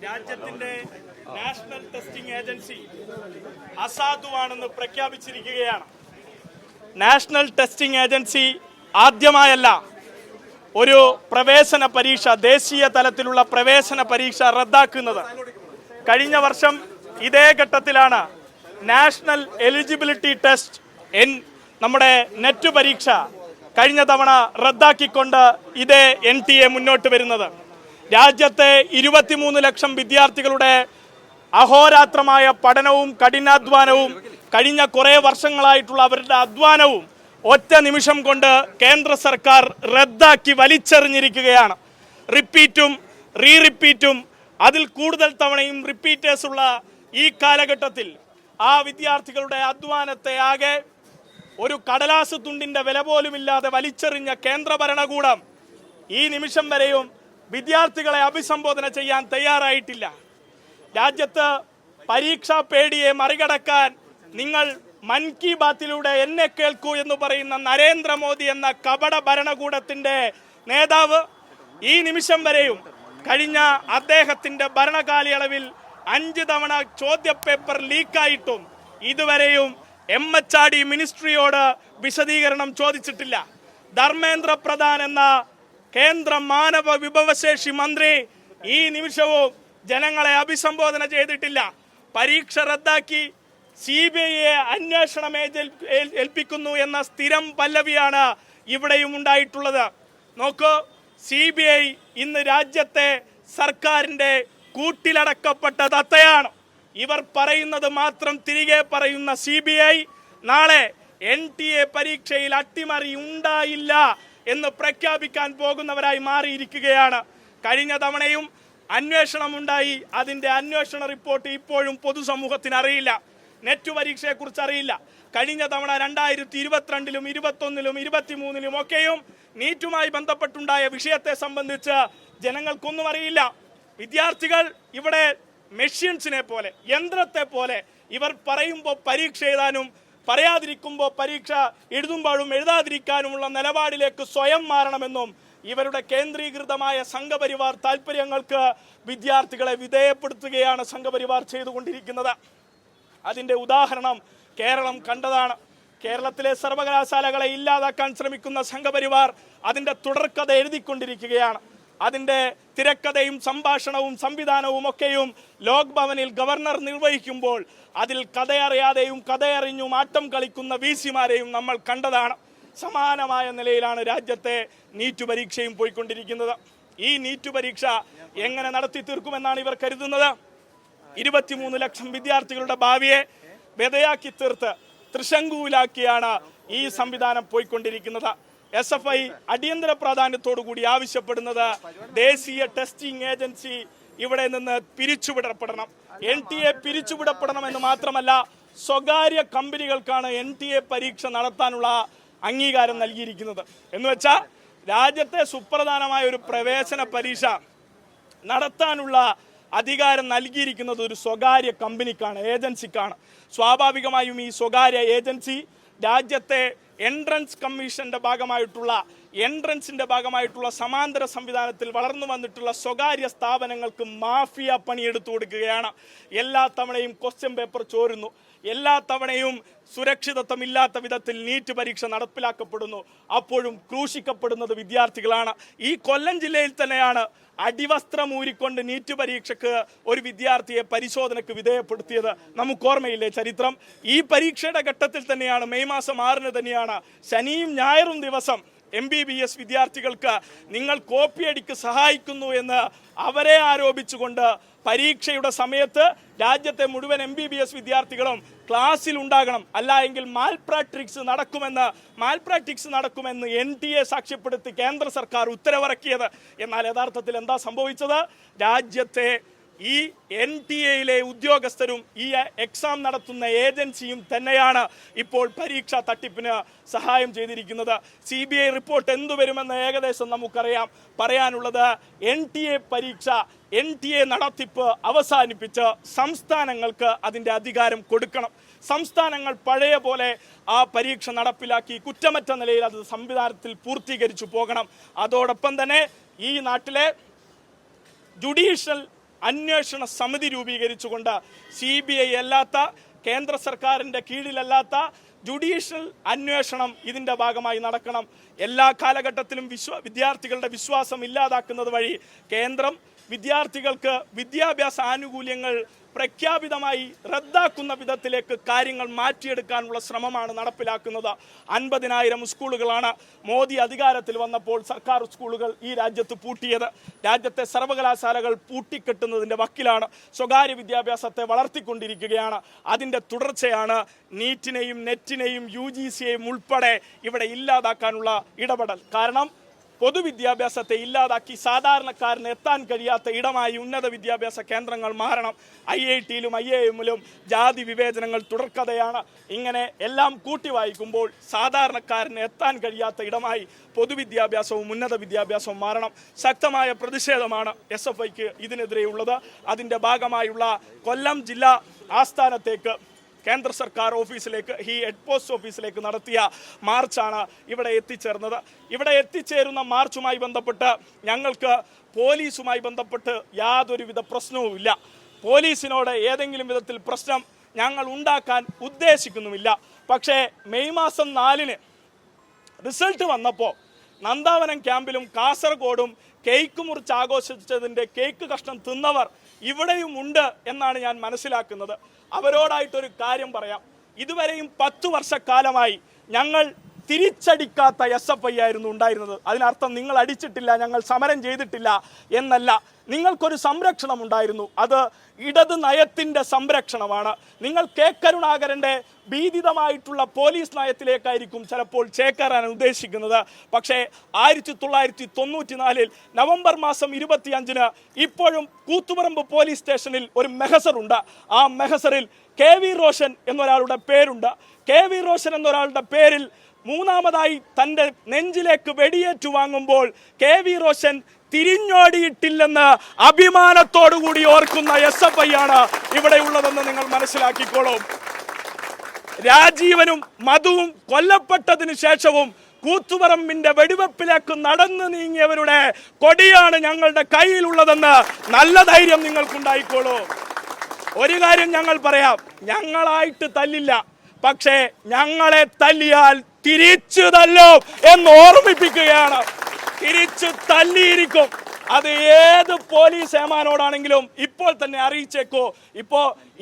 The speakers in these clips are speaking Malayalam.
രാജ്യത്തിന്റെ നാഷണൽ ടെസ്റ്റിംഗ് ഏജൻസി അസാധുവാണെന്ന് പ്രഖ്യാപിച്ചിരിക്കുകയാണ്. നാഷണൽ ടെസ്റ്റിംഗ് ഏജൻസി ആദ്യമായല്ല ഒരു പ്രവേശന പരീക്ഷ, ദേശീയ തലത്തിലുള്ള പ്രവേശന പരീക്ഷ റദ്ദാക്കുന്നത്. കഴിഞ്ഞ വർഷം ഇതേ ഘട്ടത്തിലാണ് നാഷണൽ എലിജിബിലിറ്റി ടെസ്റ്റ് നമ്മുടെ നെറ്റ് പരീക്ഷ കഴിഞ്ഞ തവണ റദ്ദാക്കിക്കൊണ്ട് ഇതേ NTA മുന്നോട്ട് വരുന്നത്. രാജ്യത്തെ 23 ലക്ഷം വിദ്യാർത്ഥികളുടെ അഹോരാത്രമായ പഠനവും കഠിനാധ്വാനവും കഴിഞ്ഞ കുറേ വർഷങ്ങളായിട്ടുള്ള അവരുടെ അധ്വാനവും ഒറ്റ നിമിഷം കൊണ്ട് കേന്ദ്ര സർക്കാർ റദ്ദാക്കി വലിച്ചെറിഞ്ഞിരിക്കുകയാണ്. റിപ്പീറ്റും റിപ്പീറ്റും അതിൽ കൂടുതൽ തവണയും റിപ്പീറ്റേഴ്സ് ഉള്ള ഈ കാലഘട്ടത്തിൽ ആ വിദ്യാർത്ഥികളുടെ അധ്വാനത്തെ ആകെ ഒരു കടലാസ് തുണ്ടിന്റെ വില പോലുമില്ലാതെ വലിച്ചെറിഞ്ഞ കേന്ദ്ര ഭരണകൂടം ഈ നിമിഷം വരെയും വിദ്യാർത്ഥികളെ അഭിസംബോധന ചെയ്യാൻ തയ്യാറായിട്ടില്ല. രാജ്യത്ത് പരീക്ഷാ പേടിയെ മറികടക്കാൻ നിങ്ങൾ മൻ കി ബാത്തിലൂടെ എന്നെ കേൾക്കൂ എന്ന് പറയുന്ന നരേന്ദ്രമോദി എന്ന കപട ഭരണകൂടത്തിന്റെ നേതാവ് ഈ നിമിഷം വരെയും കഴിഞ്ഞ അദ്ദേഹത്തിന്റെ ഭരണകാലയളവിൽ 5 തവണ ചോദ്യപേപ്പർ ലീക്കായിട്ടും ഇതുവരെയും MHRD മിനിസ്ട്രിയോട് വിശദീകരണം ചോദിച്ചിട്ടില്ല. ധർമ്മേന്ദ്ര പ്രധാൻ എന്ന കേന്ദ്ര മാനവ വിഭവശേഷി മന്ത്രി ഈ നിമിഷവും ജനങ്ങളെ അഭിസംബോധന ചെയ്തിട്ടില്ല. പരീക്ഷ റദ്ദാക്കി CBIയെ അന്വേഷണം ഏൽപ്പിക്കുന്നു എന്ന സ്ഥിരം പല്ലവിയാണ് ഇവിടെയും ഉണ്ടായിട്ടുള്ളത്. നോക്കൂ, CBI ഇന്ന് രാജ്യത്തെ സർക്കാരിന്റെ കൂട്ടിലടക്കപ്പെട്ട തത്തയാണ്. ഇവർ പറയുന്നത് മാത്രം തിരികെ പറയുന്ന CBI നാളെ NTA പരീക്ഷയിൽ അട്ടിമറി ഉണ്ടായില്ല എന്ന് പ്രഖ്യാപിക്കാൻ പോകുന്നവരായി മാറിയിരിക്കുകയാണ്. കഴിഞ്ഞ തവണയും അന്വേഷണം ഉണ്ടായി, അതിന്റെ അന്വേഷണ റിപ്പോർട്ട് ഇപ്പോഴും പൊതുസമൂഹത്തിന് അറിയില്ല. നെറ്റ് പരീക്ഷയെക്കുറിച്ച് അറിയില്ല. കഴിഞ്ഞ തവണ 2022-ലും 21-ലും 23-ലും ഒക്കെയും നീറ്റുമായി ബന്ധപ്പെട്ടുണ്ടായ വിഷയത്തെ സംബന്ധിച്ച് ജനങ്ങൾക്കൊന്നും അറിയില്ല. വിദ്യാർത്ഥികൾ ഇവിടെ മെഷീൻസിനെ പോലെ, യന്ത്രത്തെ പോലെ ഇവർ പറയുമ്പോൾ പരീക്ഷ എഴുതാനും പറയാതിരിക്കുമ്പോൾ പരീക്ഷ എഴുതുമ്പോഴും എഴുതാതിരിക്കാനുമുള്ള നിലപാടിലേക്ക് സ്വയം മാറണമെന്നും ഇവരുടെ കേന്ദ്രീകൃതമായ സംഘപരിവാർ താല്പര്യങ്ങൾക്ക് വിദ്യാർത്ഥികളെ വിധേയപ്പെടുത്തുകയാണ് സംഘപരിവാർ ചെയ്തുകൊണ്ടിരിക്കുന്നത്. അതിൻ്റെ ഉദാഹരണം കേരളം കണ്ടതാണ്. കേരളത്തിലെ സർവകലാശാലകളെ ഇല്ലാതാക്കാൻ ശ്രമിക്കുന്ന സംഘപരിവാർ അതിൻ്റെ തുടർക്കഥ എഴുതിക്കൊണ്ടിരിക്കുകയാണ്. അതിൻ്റെ തിരക്കഥയും സംഭാഷണവും സംവിധാനവും ഒക്കെയും ലോക് ഭവനിൽ ഗവർണർ നിർവഹിക്കുമ്പോൾ അതിൽ കഥയറിയാതെയും കഥയറിഞ്ഞും ആട്ടം കളിക്കുന്ന VC-മാരെയും നമ്മൾ കണ്ടതാണ്. സമാനമായ നിലയിലാണ് രാജ്യത്തെ നീറ്റ് പരീക്ഷയും പോയിക്കൊണ്ടിരിക്കുന്നത്. ഈ നീറ്റ് പരീക്ഷ എങ്ങനെ നടത്തി തീർക്കുമെന്നാണ് ഇവർ കരുതുന്നത്? 23 ലക്ഷം വിദ്യാർത്ഥികളുടെ ഭാവിയെ വ്യതയാക്കി തീർത്ത് ത്രിശങ്കുവിലാക്കിയാണ് ഈ സംവിധാനം പോയിക്കൊണ്ടിരിക്കുന്നത്. SFI അടിയന്തര പ്രാധാന്യത്തോടു കൂടി ആവശ്യപ്പെടുന്നത് ദേശീയ ടെസ്റ്റിംഗ് ഏജൻസി ഇവിടെ നിന്ന് പിരിച്ചുവിടപ്പെടണം. NTA പിരിച്ചുവിടപ്പെടണമെന്ന് മാത്രമല്ല, സ്വകാര്യ കമ്പനികൾക്കാണ് NTA പരീക്ഷ നടത്താനുള്ള അംഗീകാരം നൽകിയിരിക്കുന്നത്. എന്ന് വെച്ചാൽ രാജ്യത്തെ സുപ്രധാനമായ ഒരു പ്രവേശന പരീക്ഷ നടത്താനുള്ള അധികാരം നൽകിയിരിക്കുന്നത് ഒരു സ്വകാര്യ കമ്പനിക്കാണ്, ഏജൻസിക്കാണ്. സ്വാഭാവികമായും ഈ സ്വകാര്യ ഏജൻസി രാജ്യത്തെ എൻട്രൻസിന്റെ ഭാഗമായിട്ടുള്ള സമാന്തര സംവിധാനത്തിൽ വളർന്നു വന്നിട്ടുള്ള സ്വകാര്യ സ്ഥാപനങ്ങൾക്ക് മാഫിയ പണിയെടുത്തു കൊടുക്കുകയാണ്. എല്ലാ തവണയും ക്വസ്റ്റ്യൻ പേപ്പർ ചോരുന്നു, എല്ലാ തവണയും സുരക്ഷിതത്വമില്ലാത്ത വിധത്തിൽ നീറ്റ് പരീക്ഷ നടപ്പിലാക്കപ്പെടുന്നു. അപ്പോഴും ക്രൂശിക്കപ്പെടുന്നത് വിദ്യാർത്ഥികളാണ്. ഈ കൊല്ലം ജില്ലയിൽ തന്നെയാണ് അടിവസ്ത്രം ഊരിക്കൊണ്ട് നീറ്റ് പരീക്ഷയ്ക്ക് ഒരു വിദ്യാർത്ഥിയെ പരിശോധനയ്ക്ക് വിധേയപ്പെടുത്തിയത്. നമുക്ക് ഓർമ്മയില്ലേ ചരിത്രം? ഈ പരീക്ഷയുടെ ഘട്ടത്തിൽ തന്നെയാണ്, മെയ് മാസം 6-ന് തന്നെയാണ്, ശനിയും ഞായറും ദിവസം MBBS വിദ്യാർത്ഥികൾക്ക് നിങ്ങൾ കോപ്പിയടിക്ക് സഹായിക്കുന്നു എന്ന് അവരെ ആരോപിച്ചുകൊണ്ട് പരീക്ഷയുടെ സമയത്ത് രാജ്യത്തെ മുഴുവൻ MBBS വിദ്യാർത്ഥികളും ക്ലാസ്സിൽ ഉണ്ടാകണം, അല്ല എങ്കിൽ മാൽപ്രാക്ടീസ് നടക്കുമെന്ന് NTA സാക്ഷ്യപ്പെടുത്തി കേന്ദ്ര സർക്കാർ ഉത്തരവിറക്കിയത്. എന്നാൽ യഥാർത്ഥത്തിൽ എന്താ സംഭവിച്ചത്? രാജ്യത്തെ ഈ NTA-യിലെ ഉദ്യോഗസ്ഥരും ഈ എക്സാം നടത്തുന്ന ഏജൻസിയും തന്നെയാണ് ഇപ്പോൾ പരീക്ഷാ തട്ടിപ്പിന് സഹായം ചെയ്തിരിക്കുന്നത്. CBI റിപ്പോർട്ട് എന്തു വരുമെന്ന് ഏകദേശം നമുക്കറിയാം. പറയാനുള്ളത് NTA പരീക്ഷ, NTA നടത്തിപ്പ് അവസാനിപ്പിച്ച് സംസ്ഥാനങ്ങൾക്ക് അതിൻ്റെ അധികാരം കൊടുക്കണം. സംസ്ഥാനങ്ങൾ പഴയ പോലെ ആ പരീക്ഷ നടപ്പിലാക്കി കുറ്റമറ്റ നിലയിൽ അത് സംവിധാനത്തിൽ പൂർത്തീകരിച്ചു പോകണം. അതോടൊപ്പം തന്നെ ഈ നാട്ടിലെ ജുഡീഷ്യൽ അന്വേഷണ സമിതി രൂപീകരിച്ചുകൊണ്ട് CBI അല്ലാത്ത, കേന്ദ്ര സർക്കാരിൻ്റെ കീഴിലല്ലാത്ത ജുഡീഷ്യൽ അന്വേഷണം ഇതിൻ്റെ ഭാഗമായി നടക്കണം. എല്ലാ കാലഘട്ടത്തിലും വിദ്യാർത്ഥികളുടെ വിശ്വാസം ഇല്ലാതാക്കുന്നത് വഴി കേന്ദ്രം വിദ്യാർത്ഥികൾക്ക് വിദ്യാഭ്യാസ ആനുകൂല്യങ്ങൾ പ്രഖ്യാപിതമായി റദ്ദാക്കുന്ന വിധത്തിലേക്ക് കാര്യങ്ങൾ മാറ്റിയെടുക്കാനുള്ള ശ്രമമാണ് നടപ്പിലാക്കുന്നത്. 50,000 സ്കൂളുകളാണ് മോദി അധികാരത്തിൽ വന്നപ്പോൾ സർക്കാർ സ്കൂളുകൾ ഈ രാജ്യത്ത് പൂട്ടിയത്. രാജ്യത്തെ സർവകലാശാലകൾ പൂട്ടിക്കെട്ടുന്നതിൻ്റെ വക്കിലാണ്. സ്വകാര്യ വിദ്യാഭ്യാസത്തെ വളർത്തിക്കൊണ്ടിരിക്കുകയാണ്. അതിൻ്റെ തുടർച്ചയാണ് നീറ്റിനെയും നെറ്റിനെയും UGCയെയും ഉൾപ്പെടെ ഇവിടെ ഇല്ലാതാക്കാനുള്ള ഇടപെടൽ. കാരണം പൊതുവിദ്യാഭ്യാസത്തെ ഇല്ലാതാക്കി സാധാരണക്കാരന് എത്താൻ കഴിയാത്ത ഇടമായി ഉന്നത വിദ്യാഭ്യാസ കേന്ദ്രങ്ങൾ മാറണം. IITയിലും IIMലും ജാതി വിവേചനങ്ങൾ തുടർക്കഥയാണ്. ഇങ്ങനെ എല്ലാം കൂട്ടി വായിക്കുമ്പോൾ സാധാരണക്കാരന് എത്താൻ കഴിയാത്ത ഇടമായി പൊതുവിദ്യാഭ്യാസവും ഉന്നത വിദ്യാഭ്യാസവും മാറണം. ശക്തമായ പ്രതിഷേധമാണ് SFIക്ക് ഇതിനെതിരെയുള്ളത്. അതിൻ്റെ ഭാഗമായുള്ള കൊല്ലം ജില്ലാ ആസ്ഥാനത്തേക്ക്, കേന്ദ്ര സർക്കാർ ഓഫീസിലേക്ക്, ഈ ഹെഡ് പോസ്റ്റ് ഓഫീസിലേക്ക് നടത്തിയ മാർച്ചാണ് ഇവിടെ എത്തിച്ചേർന്നത്. ഇവിടെ എത്തിച്ചേരുന്ന മാർച്ചുമായി ബന്ധപ്പെട്ട് ഞങ്ങൾക്ക് പോലീസുമായി ബന്ധപ്പെട്ട് യാതൊരുവിധ പ്രശ്നവുമില്ല. പോലീസിനോട് ഏതെങ്കിലും വിധത്തിൽ പ്രശ്നം ഞങ്ങൾ ഉണ്ടാക്കാൻ ഉദ്ദേശിക്കുന്നുമില്ല. പക്ഷേ മെയ് മാസം 4-ന് റിസൾട്ട് വന്നപ്പോൾ നന്ദാവനം ക്യാമ്പിലും കാസർഗോഡും കേക്ക് മുറിച്ച് ആഘോഷിച്ചതിൻ്റെ കേക്ക് കഷ്ണം തിന്നവർ ഇവിടെയും ഉണ്ട് എന്നാണ് ഞാൻ മനസ്സിലാക്കുന്നത്. അവരോടായിട്ടൊരു കാര്യം പറയാം. ഇതുവരെയും 10 വർഷക്കാലമായി ഞങ്ങൾ തിരിച്ചടിക്കാത്ത SFI ആയിരുന്നു ഉണ്ടായിരുന്നത്. അതിനർത്ഥം നിങ്ങൾ അടിച്ചിട്ടില്ല, ഞങ്ങൾ സമരം ചെയ്തിട്ടില്ല എന്നല്ല. നിങ്ങൾക്കൊരു സംരക്ഷണം ഉണ്ടായിരുന്നു. അത് ഇടത് നയത്തിൻ്റെ സംരക്ഷണമാണ്. നിങ്ങൾ കരുണാകരൻ്റെ ഭീതിതമായിട്ടുള്ള പോലീസ് നയത്തിലേക്കായിരിക്കും ചിലപ്പോൾ ചേക്കേറാൻ ഉദ്ദേശിക്കുന്നത്. പക്ഷേ 1994 നവംബർ മാസം 25-ന് ഇപ്പോഴും കൂത്തുപറമ്പ് പോലീസ് സ്റ്റേഷനിൽ ഒരു മെഹസറുണ്ട്. ആ മെഹസറിൽ KV റോഷൻ എന്നൊരാളുടെ പേരുണ്ട്. KV റോഷൻ എന്നൊരാളുടെ പേരിൽ മൂന്നാമതായി തൻ്റെ നെഞ്ചിലേക്ക് വെടിയേറ്റു വാങ്ങുമ്പോൾ KV റോഷൻ തിരിഞ്ഞോടിയിട്ടില്ലെന്ന് അഭിമാനത്തോടുകൂടി ഓർക്കുന്ന SFI ആണ് ഇവിടെ ഉള്ളതെന്ന് നിങ്ങൾ മനസ്സിലാക്കിക്കോളൂ. രാജീവനും മധുവും കൊല്ലപ്പെട്ടതിനു ശേഷവും കൂത്തുപറമ്പിന്റെ വെടിവെപ്പിലേക്ക് നടന്നു നീങ്ങിയവരുടെ കൊടിയാണ് ഞങ്ങളുടെ കയ്യിലുള്ളതെന്ന് നല്ല ധൈര്യം നിങ്ങൾക്കുണ്ടായിക്കോളൂ. ഒരു കാര്യം ഞങ്ങൾ പറയാം, ഞങ്ങളായിട്ട് തല്ലില്ല, പക്ഷേ ഞങ്ങളെ തല്ലിയാൽ തിരിച്ചു തല്ലും എന്ന് ഓർമ്മിപ്പിക്കുകയാണ്. തിരിച്ചു തല്ലിയിരിക്കും. അത് ഏത് പോലീസ് ഏമാനോടാണെങ്കിലും ഇപ്പോൾ തന്നെ അറിയിച്ചേക്കോ.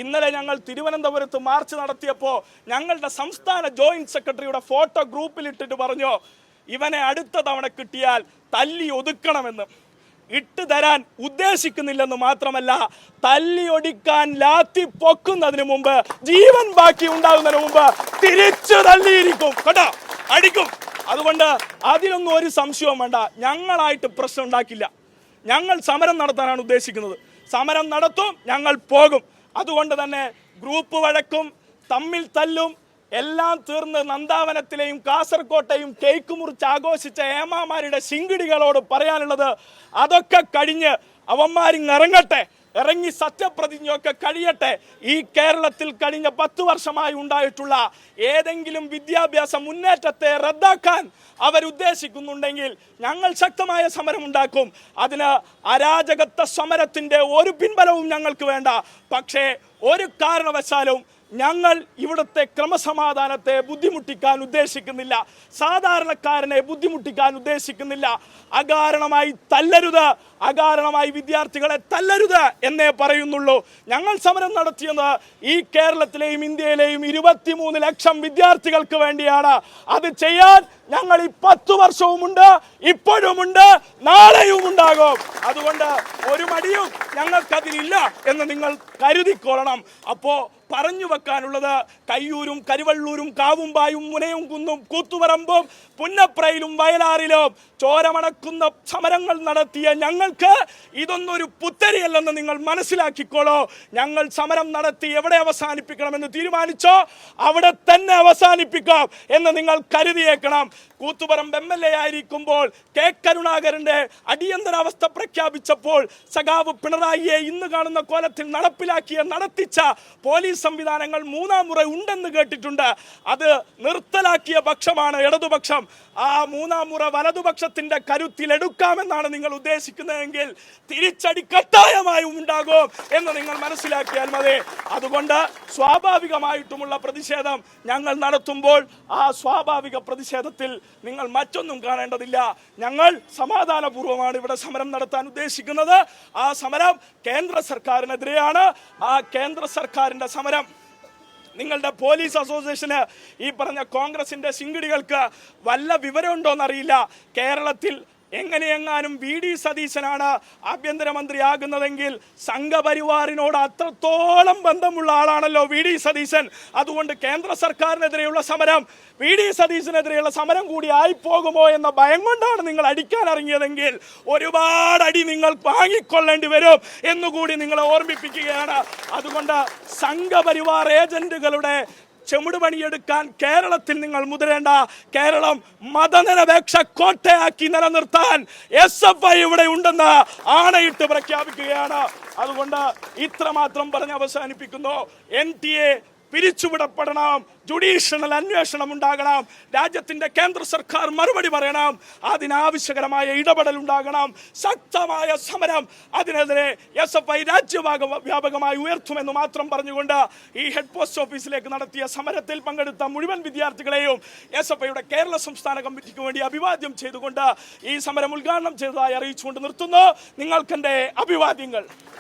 ഇന്നലെ ഞങ്ങൾ തിരുവനന്തപുരത്ത് മാർച്ച് നടത്തിയപ്പോൾ ഞങ്ങളുടെ സംസ്ഥാന ജോയിന്റ് സെക്രട്ടറിയുടെ ഫോട്ടോ ഗ്രൂപ്പിലിട്ടിട്ട് പറഞ്ഞു, ഇവനെ അടുത്ത തവണ കിട്ടിയാൽ തല്ലി ഒതുക്കണമെന്ന്. ഇട്ട് തരാൻ ഉദ്ദേശിക്കുന്നില്ലെന്ന് മാത്രമല്ല, തല്ലി ഒടിക്കാൻ ലാത്തി പൊക്കുന്നതിന് മുമ്പ്, ജീവൻ ബാക്കി ഉണ്ടാകുന്നതിന് മുമ്പ് തിരിച്ചു തല്ലിയിരിക്കും കേട്ടോ, അടിക്കും. അതുകൊണ്ട് അതിലൊന്നും ഒരു സംശയവും വേണ്ട. ഞങ്ങളായിട്ട് പ്രശ്നം ഉണ്ടാക്കില്ല. ഞങ്ങൾ സമരം നടത്താനാണ് ഉദ്ദേശിക്കുന്നത്. സമരം നടത്തും, ഞങ്ങൾ പോകും. അതുകൊണ്ട് തന്നെ ഗ്രൂപ്പ് വഴക്കും തമ്മിൽ തല്ലും എല്ലാം തീർന്ന് നന്ദാവനത്തിലെയും കാസർകോട്ടെയും കേക്ക് മുറിച്ച് ആഘോഷിച്ച ഏമാമാരുടെ ശിങ്കിടികളോട് പറയാനുള്ളത്, അതൊക്കെ കഴിഞ്ഞ് അവന്മാരിറങ്ങട്ടെ, ഇറങ്ങി സത്യപ്രതിജ്ഞയൊക്കെ കഴിയട്ടെ. ഈ കേരളത്തിൽ കഴിഞ്ഞ 10 വർഷമായി ഉണ്ടായിട്ടുള്ള ഏതെങ്കിലും വിദ്യാഭ്യാസ മുന്നേറ്റത്തെ റദ്ദാക്കാൻ അവരുദ്ദേശിക്കുന്നുണ്ടെങ്കിൽ ഞങ്ങൾ ശക്തമായ സമരം ഉണ്ടാക്കും. അതിന് അരാജകത്വ സമരത്തിൻ്റെ ഒരു പിൻബലവും ഞങ്ങൾക്ക് വേണ്ട. പക്ഷേ ഒരു കാരണവശാലും ഞങ്ങൾ ഇവിടുത്തെ ക്രമസമാധാനത്തെ ബുദ്ധിമുട്ടിക്കാൻ ഉദ്ദേശിക്കുന്നില്ല. സാധാരണക്കാരനെ ബുദ്ധിമുട്ടിക്കാൻ ഉദ്ദേശിക്കുന്നില്ല. അകാരണമായി തല്ലരുത്, അകാരണമായി വിദ്യാർത്ഥികളെ തല്ലരുത് എന്നേ പറയുന്നുള്ളൂ. ഞങ്ങൾ സമരം നടത്തിയത് ഈ കേരളത്തിലെയും ഇന്ത്യയിലെയും 23 ലക്ഷം വിദ്യാർത്ഥികൾക്ക് വേണ്ടിയാണ്. അത് ചെയ്യാൻ ഞങ്ങൾ ഈ 10 വർഷവുമുണ്ട്, ഇപ്പോഴുമുണ്ട്, നാളെയും ഉണ്ടാകും. അതുകൊണ്ട് ഒരു മടിയും ഞങ്ങൾക്കതിലില്ല എന്ന് നിങ്ങൾ കരുതിക്കൊള്ളണം. അപ്പോൾ പറഞ്ഞു വെക്കാനുള്ളത്, കയ്യൂരും കരിവള്ളൂരും കാവുംപായും മുനയും കുന്നും കൂത്തുപറമ്പും പുന്നപ്രയിലും വയലാറിലും ചോരമണക്കുന്ന സമരങ്ങൾ നടത്തിയ ഞങ്ങൾക്ക് ഇതൊന്നൊരു പുത്തരിയല്ലെന്ന് നിങ്ങൾ മനസ്സിലാക്കിക്കോളൂ. ഞങ്ങൾ സമരം നടത്തി എവിടെ അവസാനിപ്പിക്കണമെന്ന് തീരുമാനിച്ചോ അവിടെ തന്നെ അവസാനിപ്പിക്കാം എന്ന് നിങ്ങൾ കരുതിയേക്കണം. കൂത്തുപറമ്പ് MLA ആയിരിക്കുമ്പോൾ കരുണാകരന്റെ അടിയന്തരാവസ്ഥ പ്രഖ്യാപിച്ചപ്പോൾ സഖാവ് പിണറായിയെ ഇന്ന് കാണുന്ന കോലത്തിൽ നടപ്പിച്ച പോലീസ് പോലീസ് സംവിധാനങ്ങൾ മൂന്നാം മുറ ഉണ്ടെന്ന് കേട്ടിട്ടുണ്ട്. അത് നിർത്തലാക്കിയ പക്ഷമാണ് ഇടതുപക്ഷം. ആ മൂന്നാം മുറ വലതുപക്ഷത്തിന്റെ കരുത്തിലെടുക്കാമെന്നാണ് നിങ്ങൾ ഉദ്ദേശിക്കുന്നതെങ്കിൽ തിരിച്ചടി കട്ടായമായും ഉണ്ടാകും എന്ന് നിങ്ങൾ മനസ്സിലാക്കിയാൽ മതി. അതുകൊണ്ട് സ്വാഭാവികമായിട്ടുമുള്ള പ്രതിഷേധം ഞങ്ങൾ നടത്തുമ്പോൾ ആ സ്വാഭാവിക പ്രതിഷേധത്തിൽ നിങ്ങൾ മറ്റൊന്നും കാണേണ്ടതില്ല. ഞങ്ങൾ സമാധാനപൂർവ്വമാണ് ഇവിടെ സമരം നടത്താൻ ഉദ്ദേശിക്കുന്നത്. ആ സമരം കേന്ദ്ര സർക്കാരിനെതിരെയാണ്. ആ കേന്ദ്ര സർക്കാരിന്റെ സമരം നിങ്ങളുടെ പോലീസ് അസോസിയേഷന്, ഈ പറഞ്ഞ കോൺഗ്രസിന്റെ ശിങ്കിടികൾക്ക് വല്ല വിവരമുണ്ടോന്നറിയില്ല. കേരളത്തിൽ എങ്ങനെയെങ്ങാനും വി.ഡി. സതീശനാണ് ആഭ്യന്തരമന്ത്രിയാകുന്നതെങ്കിൽ സംഘപരിവാറിനോട് അത്രത്തോളം ബന്ധമുള്ള ആളാണല്ലോ വി.ഡി. സതീശൻ. അതുകൊണ്ട് കേന്ദ്ര സർക്കാരിനെതിരെയുള്ള സമരം വി.ഡി. സതീശനെതിരെയുള്ള സമരം കൂടി ആയിപ്പോകുമോ എന്ന ഭയം കൊണ്ടാണ് നിങ്ങൾ അടിക്കാൻ ഇറങ്ങിയതെങ്കിൽ ഒരുപാട് അടി നിങ്ങൾ വാങ്ങിക്കൊള്ളേണ്ടി വരും എന്നുകൂടി നിങ്ങളെ ഓർമ്മിപ്പിക്കുകയാണ്. അതുകൊണ്ട് സംഘപരിവാർ ഏജന്റുകളുടെ ചെമുടുപണിയെടുക്കാൻ കേരളത്തിൽ നിങ്ങൾ മുതിരേണ്ട. കേരളം മതനിരപേക്ഷ കോട്ടയാക്കി നിലനിർത്താൻ SFI ഇവിടെ ഉണ്ടെന്ന് ആണയിട്ട് പ്രഖ്യാപിക്കുകയാണ്. അതുകൊണ്ട് ഇത്രമാത്രം പറഞ്ഞ് അവസാനിപ്പിക്കുന്നു. NTA പിരിച്ചുവിടപ്പെടണം, ജുഡീഷ്യൽ അന്വേഷണം ഉണ്ടാകണം, രാജ്യത്തിന്റെ കേന്ദ്ര സർക്കാർ മറുപടി പറയണം, അതിനാവശ്യകരമായ ഇടപെടൽ ഉണ്ടാകണം, ശക്തമായ സമരം അതിനെതിരെ SFI രാജ്യവ്യാപകമായി ഉയർത്തുമെന്ന് മാത്രം പറഞ്ഞുകൊണ്ട് ഈ ഹെഡ് പോസ്റ്റ് ഓഫീസിലേക്ക് നടത്തിയ സമരത്തിൽ പങ്കെടുത്ത മുഴുവൻ വിദ്യാർത്ഥികളെയും SFIയുടെ കേരള സംസ്ഥാന കമ്മിറ്റിക്ക് വേണ്ടി അഭിവാദ്യം ചെയ്തുകൊണ്ട് ഈ സമരം ഉദ്ഘാടനം ചെയ്തതായി അറിയിച്ചുകൊണ്ട് നിർത്തുന്നു. നിങ്ങൾക്കെന്റെ അഭിവാദ്യങ്ങൾ.